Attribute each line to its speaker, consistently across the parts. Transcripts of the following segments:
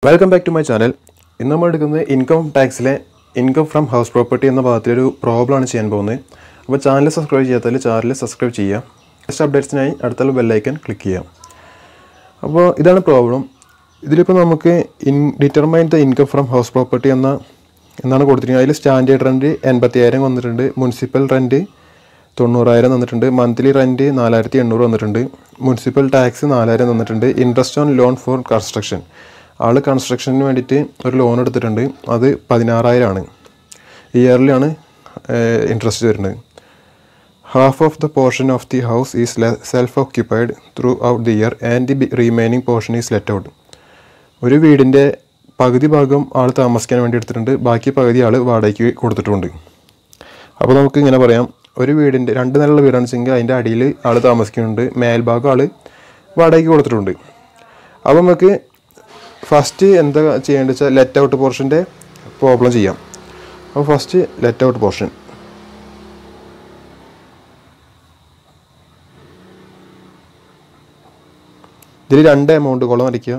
Speaker 1: Welcome back to my channel. ഇന്ന് നമ്മൾ എടുക്കുന്നത് ഇൻകം ടാക്സിലെ ഇൻകം ഫ്രം ഹൗസ് പ്രോപ്പർട്ടി എന്ന ഭാഗത്തിലൊരു പ്രോബ്ലമാണ് ചെയ്യാൻ പോകുന്നത്. അപ്പോൾ ചാനൽ സബ്സ്ക്രൈബ് ചെയ്യാത്തതിൽ ചാനൽ സബ്സ്ക്രൈബ് ചെയ്യുക. നെക്സ്റ്റ് അപ്ഡേറ്റ്സിനായി അടുത്തുള്ള ബെല്ലൈക്കൺ ക്ലിക്ക് ചെയ്യാം. അപ്പോൾ ഇതാണ് പ്രോബ്ലം. ഇതിലിപ്പോൾ നമുക്ക് determine the income from house property എന്നാണ് കൊടുത്തിരിക്കുന്നത്. അതിൽ സ്റ്റാൻഡേർഡ് റെൻറ്റ് 85,000 വന്നിട്ടുണ്ട്, മുനിസിപ്പൽ റെൻറ്റ് 90,000 തന്നിട്ടുണ്ട്, മന്ത്ലി റെൻറ്റ് 4,800 വന്നിട്ടുണ്ട്, മുനിസിപ്പൽ ടാക്സ് 4,000 തന്നിട്ടുണ്ട്, interest on loan for construction. ആൾ കൺസ്ട്രക്ഷന് വേണ്ടിയിട്ട് ഒരു ലോൺ എടുത്തിട്ടുണ്ട്, അത് 16,000 ആണ്. ഇയർലിയാണ് ഇൻട്രസ്റ്റ് വരുന്നത്. Half of the portion of the house is self occupied throughout the year and the remaining portion is let out. ഒരു വീടിൻ്റെ പകുതി ഭാഗം ആൾ താമസിക്കാൻ വേണ്ടി എടുത്തിട്ടുണ്ട്, ബാക്കി പകുതി ആൾ വാടകയ്ക്ക് കൊടുത്തിട്ടുണ്ട്. അപ്പോൾ നമുക്ക് ഇങ്ങനെ പറയാം, ഒരു വീടിൻ്റെ 2 നിലയുള്ള വീടാണെന്ന് വെച്ചെങ്കിൽ അതിൻ്റെ അടിയിൽ ആൾ താമസിക്കുന്നുണ്ട്, മേൽഭാഗം ആൾ വാടകയ്ക്ക് കൊടുത്തിട്ടുണ്ട്. അപ്പോൾ നമുക്ക് ഫസ്റ്റ് എന്താ ചെയ്യേണ്ടത് വെച്ചാൽ ലെറ്റ് ഔട്ട് പോർഷൻ്റെ പ്രോബ്ലം ചെയ്യാം. അപ്പോൾ ഫസ്റ്റ് ലെറ്റ് ഔട്ട് പോർഷൻ. ഇതിൽ 2 എമൗണ്ട് കോളം വരയ്ക്കുക.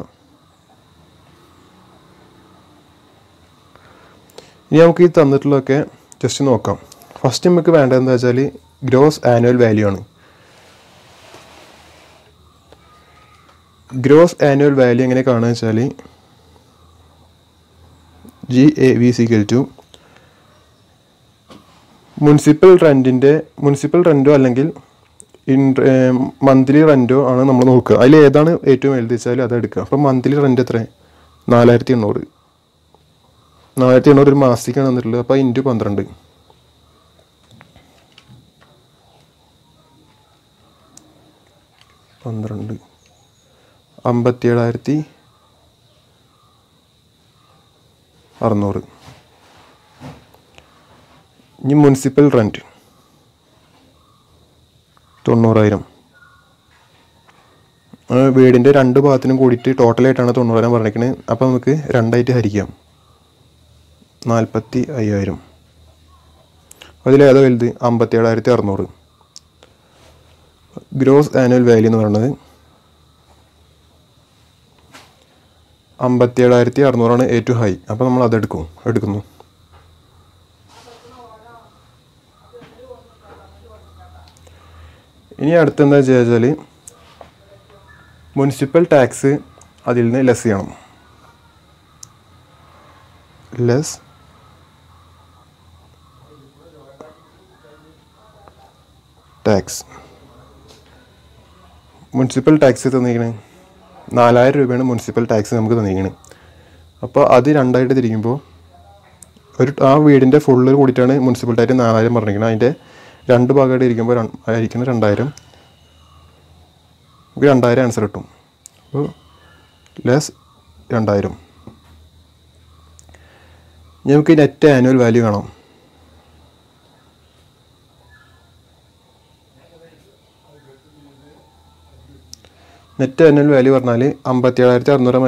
Speaker 1: ഇനി നമുക്ക് ഈ തന്നിട്ടുള്ളതൊക്കെ ജസ്റ്റ് നോക്കാം. ഫസ്റ്റ് നമുക്ക് വേണ്ടത് എന്താ വെച്ചാൽ ഗ്രോസ് ആനുവൽ വാല്യൂ ആണ്. ഗ്രോസ് ആനുവൽ വാല്യൂ എങ്ങനെ കാണുക വെച്ചാൽ GAV = മുനിസിപ്പൽ റെൻറ്റോ അല്ലെങ്കിൽ മന്ത്ലി റെൻറ്റോ ആണ് നമ്മൾ നോക്കുക. അതിൽ ഏതാണ് ഏറ്റവും വലുത് വെച്ചാൽ അത് എടുക്കുക. അപ്പോൾ മന്ത്ലി റെൻറ്റ് എത്ര? 4,800. 4,800 ഒരു മാസത്തേക്കാണ് തന്നിട്ടുള്ളത്. അപ്പോൾ ഇൻറ്റു 12. 57,600. ഇനി മുനിസിപ്പൽ റെൻറ്റ് 90,000. വീടിൻ്റെ 2 ഭാഗത്തിനും കൂടിയിട്ട് ടോട്ടലായിട്ടാണ് 90,000 പറഞ്ഞിരിക്കുന്നത്. അപ്പോൾ നമുക്ക് 2 ഹരിക്കാം, 45,000. അതിലേതാ വലുത്? 57,600. ഗ്രോസ് ആനുവൽ വാല്യൂ എന്ന് പറയുന്നത് 57,600 ഏറ്റവും ഹൈ. അപ്പോൾ നമ്മൾ എടുക്കുന്നു. ഇനി അടുത്തെന്താ വെച്ചാൽ മുനിസിപ്പൽ ടാക്സ് അതിൽ നിന്ന് ലെസ് ചെയ്യണം. ടാക്സ് മുനിസിപ്പൽ ടാക്സ് തന്നിരിക്കുന്നത് 4,000 രൂപയാണ് മുനിസിപ്പൽ ടാക്സ് നമുക്ക് തന്നിരിക്കുന്നത്. അപ്പോൾ അത് 2 തിരിക്കുമ്പോൾ ആ വീടിൻ്റെ ഫുള്ള് കൂടിയിട്ടാണ് മുനിസിപ്പൽ ടാക്സ് 4,000 പറഞ്ഞിരിക്കുന്നത്. അതിൻ്റെ 2 ഭാഗമായിട്ട് ഇരിക്കുമ്പോൾ ആയിരിക്കുന്നത് 2,000. നമുക്ക് 2,000 ആൻസർ കിട്ടും. അപ്പോൾ ലെസ് 2,000. നമുക്ക് നെറ്റ് ആനുവൽ വാല്യൂ കാണാം. നെറ്റ് ആനുവൽ വാല്യൂ പറഞ്ഞാൽ 57,600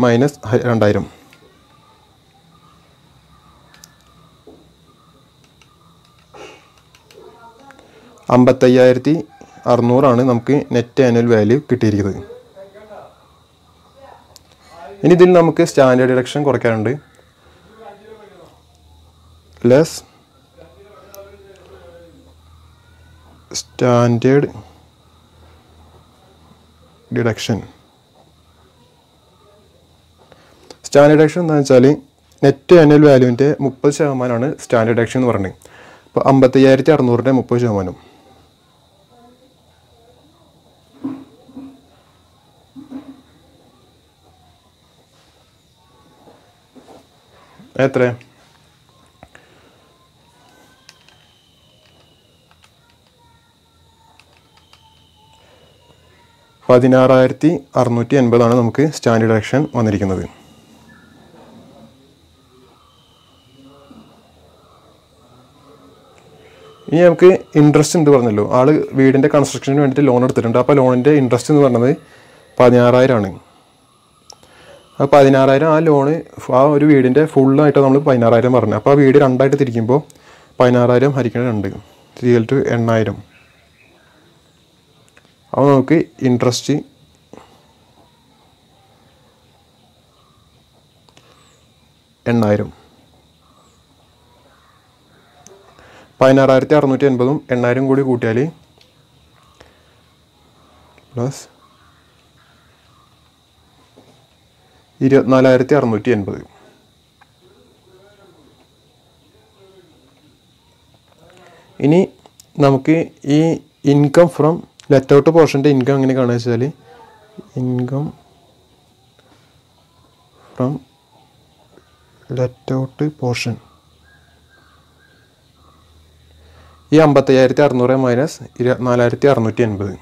Speaker 1: മൈനസ് 2,000. 55,600 നമുക്ക് നെറ്റ് ആനുവൽ വാല്യൂ കിട്ടിയിരിക്കുന്നത്. ഇനി ഇതിൽ നമുക്ക് സ്റ്റാൻഡേർഡ് ഡിഡക്ഷൻ കുറയ്ക്കാറുണ്ട്. Less standard deduction. Standard deduction എന്താണെന്ന് വെച്ചാൽ നെറ്റ് ആനുവൽ വാല്യൂവിൻ്റെ 30% സ്റ്റാൻഡേർഡ് ഡിഡക്ഷൻ എന്ന് പറഞ്ഞത്. അപ്പോൾ 55,600 30%. എത്ര? 16,680 നമുക്ക് സ്റ്റാൻഡേർഡ് ഡിഡക്ഷൻ വന്നിരിക്കുന്നത്. ഇനി നമുക്ക് ഇൻട്രസ്റ്റ് ഉണ്ട് പറഞ്ഞല്ലോ. ആൾ വീടിൻ്റെ കൺസ്ട്രക്ഷന് വേണ്ടിയിട്ട് ലോൺ എടുത്തിട്ടുണ്ട്. അപ്പോൾ ലോണിൻ്റെ ഇൻട്രസ്റ്റ് എന്ന് പറയുന്നത് 16,000 ആണ്. അപ്പോൾ 16,000 ആ ലോണ് ആ ഒരു വീടിൻ്റെ ഫുള്ളായിട്ട് നമ്മൾ 16,000 പറഞ്ഞു. അപ്പോൾ ആ വീട് 2 തിരിക്കുമ്പോൾ 16,000 ഹരിക്കണം 2 = 8,000. അപ്പോൾ നമുക്ക് ഇൻട്രസ്റ്റ് 8,000. 16,680 8,000 കൂടി കൂട്ടിയാൽ പ്ലസ് 24,680. ഇനി നമുക്ക് ഈ ഇൻകം ഫ്രം ലെറ്റ് ഔട്ട് പോർഷൻ്റെ ഇൻകം എങ്ങനെ കാണുക വെച്ചാൽ income from let out portion ഈ 55,600 മൈനസ് 24,680.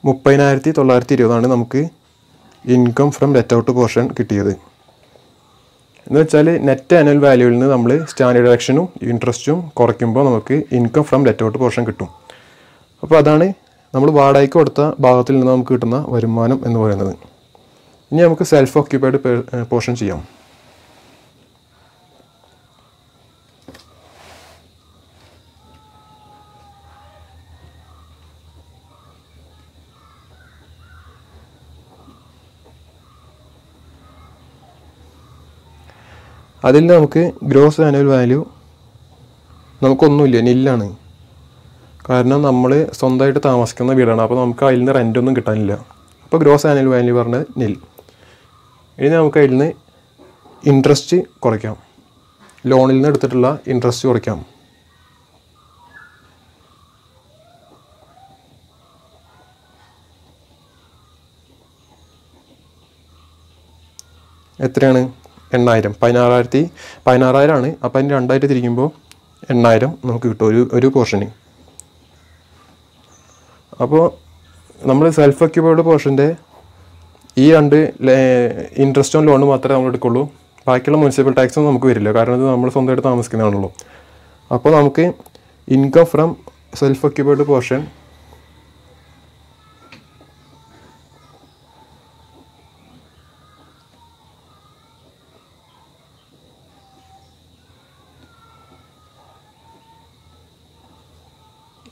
Speaker 1: $30,920 നമുക്ക് income from let out portion കിട്ടിയത്. എന്ന് വെച്ചാൽ നെറ്റ് ആനുവൽ വാല്യൂവിൽ നിന്ന് നമ്മൾ സ്റ്റാൻഡേർഡ് ഡയറക്ഷനും ഇൻട്രസ്റ്റും കുറയ്ക്കുമ്പോൾ നമുക്ക് income from let out portion കിട്ടും. അപ്പോൾ അതാണ് നമ്മൾ വാടകയ്ക്ക് കൊടുത്ത ഭാഗത്തിൽ നിന്ന് നമുക്ക് കിട്ടുന്ന വരുമാനം എന്ന് പറയുന്നത്. ഇനി നമുക്ക് സെൽഫ് ഓക്യുപ്പൈഡ് പോർഷൻ ചെയ്യാം. അതിൽ നമുക്ക് ഗ്രോസ് ആനുവൽ വാല്യൂ നമുക്കൊന്നുമില്ല, നില്ലാണ്. കാരണം നമ്മൾ സ്വന്തമായിട്ട് താമസിക്കുന്ന വീടാണ്. അപ്പോൾ നമുക്ക് അതിൽ നിന്ന് റെൻ്റൊന്നും കിട്ടാനില്ല. അപ്പോൾ ഗ്രോസ് ആനുവൽ വാല്യൂ പറഞ്ഞത് നിൽ. ഇനി നമുക്ക് അതിൽ നിന്ന് ഇൻട്രസ്റ്റ് കുറയ്ക്കാം. ലോണിൽ നിന്ന് എടുത്തിട്ടുള്ള ഇൻട്രസ്റ്റ് കുറയ്ക്കാം. എത്രയാണ്? 8,000. 16,000 ആണ്. അപ്പോൾ അതിന് 2,000 തിരിക്കുമ്പോൾ 8,000 നമുക്ക് കിട്ടും ഒരു പോർഷന്. അപ്പോൾ നമ്മൾ സെൽഫ് ഓക്യുപ്പൈഡ് പോർഷൻ്റെ ഈ 2 ഇൻട്രസ്റ്റും ലോണും മാത്രമേ നമ്മൾ എടുക്കുള്ളൂ. ബാക്കിയുള്ള മുനിസിപ്പൽ ടാക്സും നമുക്ക് വരില്ല. കാരണം ഇത് നമ്മൾ സ്വന്തമായിട്ട് താമസിക്കുന്നതാണല്ലോ. അപ്പോൾ നമുക്ക് income from self occupied portion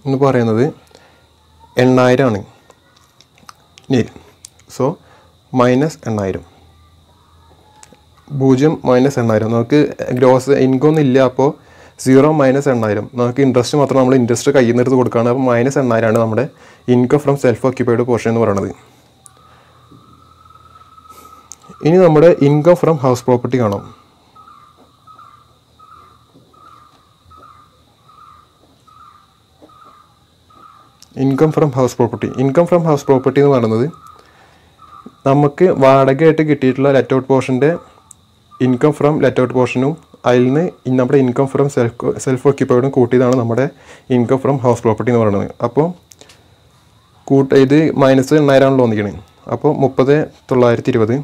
Speaker 1: എന്ന് പറയുന്നത് 8,000 ആണ്. So minus 8,000. 0 മൈനസ് 8,000. നമുക്ക് ഗ്രോസ് ഇൻകം ഒന്നും ഇല്ല. അപ്പോൾ 0 മൈനസ് 8,000. നമുക്ക് ഇൻട്രസ്റ്റ് മാത്രം നമ്മൾ ഇൻട്രസ്റ്റ് കയ്യിൽ നിന്ന് എടുത്ത് കൊടുക്കുകയാണ്. അപ്പോൾ മൈനസ് 8,000 ആണ് നമ്മുടെ income from self occupied portion എന്ന് പറയുന്നത്. ഇനി നമ്മുടെ ഇൻകം ഫ്രം ഹൗസ് പ്രോപ്പർട്ടി കാണാം. ഇൻകം ഫ്രം ഹൗസ് പ്രോപ്പർട്ടി എന്ന് പറയുന്നത് നമുക്ക് വാടകയായിട്ട് കിട്ടിയിട്ടുള്ള ലെറ്റ് ഔട്ട് പോർഷൻ്റെ ഇൻകം ഫ്രം ലെറ്റ് ഔട്ട് പോർഷനും അതിൽ നിന്ന് നമ്മുടെ ഇൻകം ഫ്രം സെൽഫ് ഓക്യുപ്പൈഡും കൂട്ടിയതാണ് നമ്മുടെ ഇൻകം ഫ്രം ഹൗസ് പ്രോപ്പർട്ടി എന്ന് പറയുന്നത്. അപ്പോൾ ഇത് മൈനസ് 8,000 ആണല്ലോ വന്നിരിക്കുന്നത്. അപ്പോൾ 30,920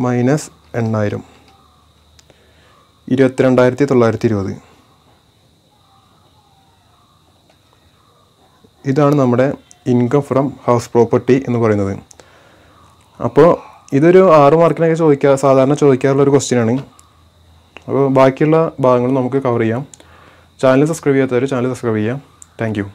Speaker 1: മൈനസ് 8,000 22,920. ഇതാണ് നമ്മുടെ ഇൻകം ഫ്രം ഹൗസ് പ്രോപ്പർട്ടി എന്ന് പറയുന്നത്. അപ്പോൾ ഇതൊരു 6 മാർക്കിനൊക്കെ സാധാരണ ചോദിക്കാറുള്ളൊരു ക്വസ്റ്റ്യനാണ്. അപ്പോൾ ബാക്കിയുള്ള ഭാഗങ്ങൾ നമുക്ക് കവർ ചെയ്യാം. ചാനൽ സബ്സ്ക്രൈബ് ചെയ്യാത്തവർ ചാനൽ സബ്സ്ക്രൈബ് ചെയ്യാം. Thank you.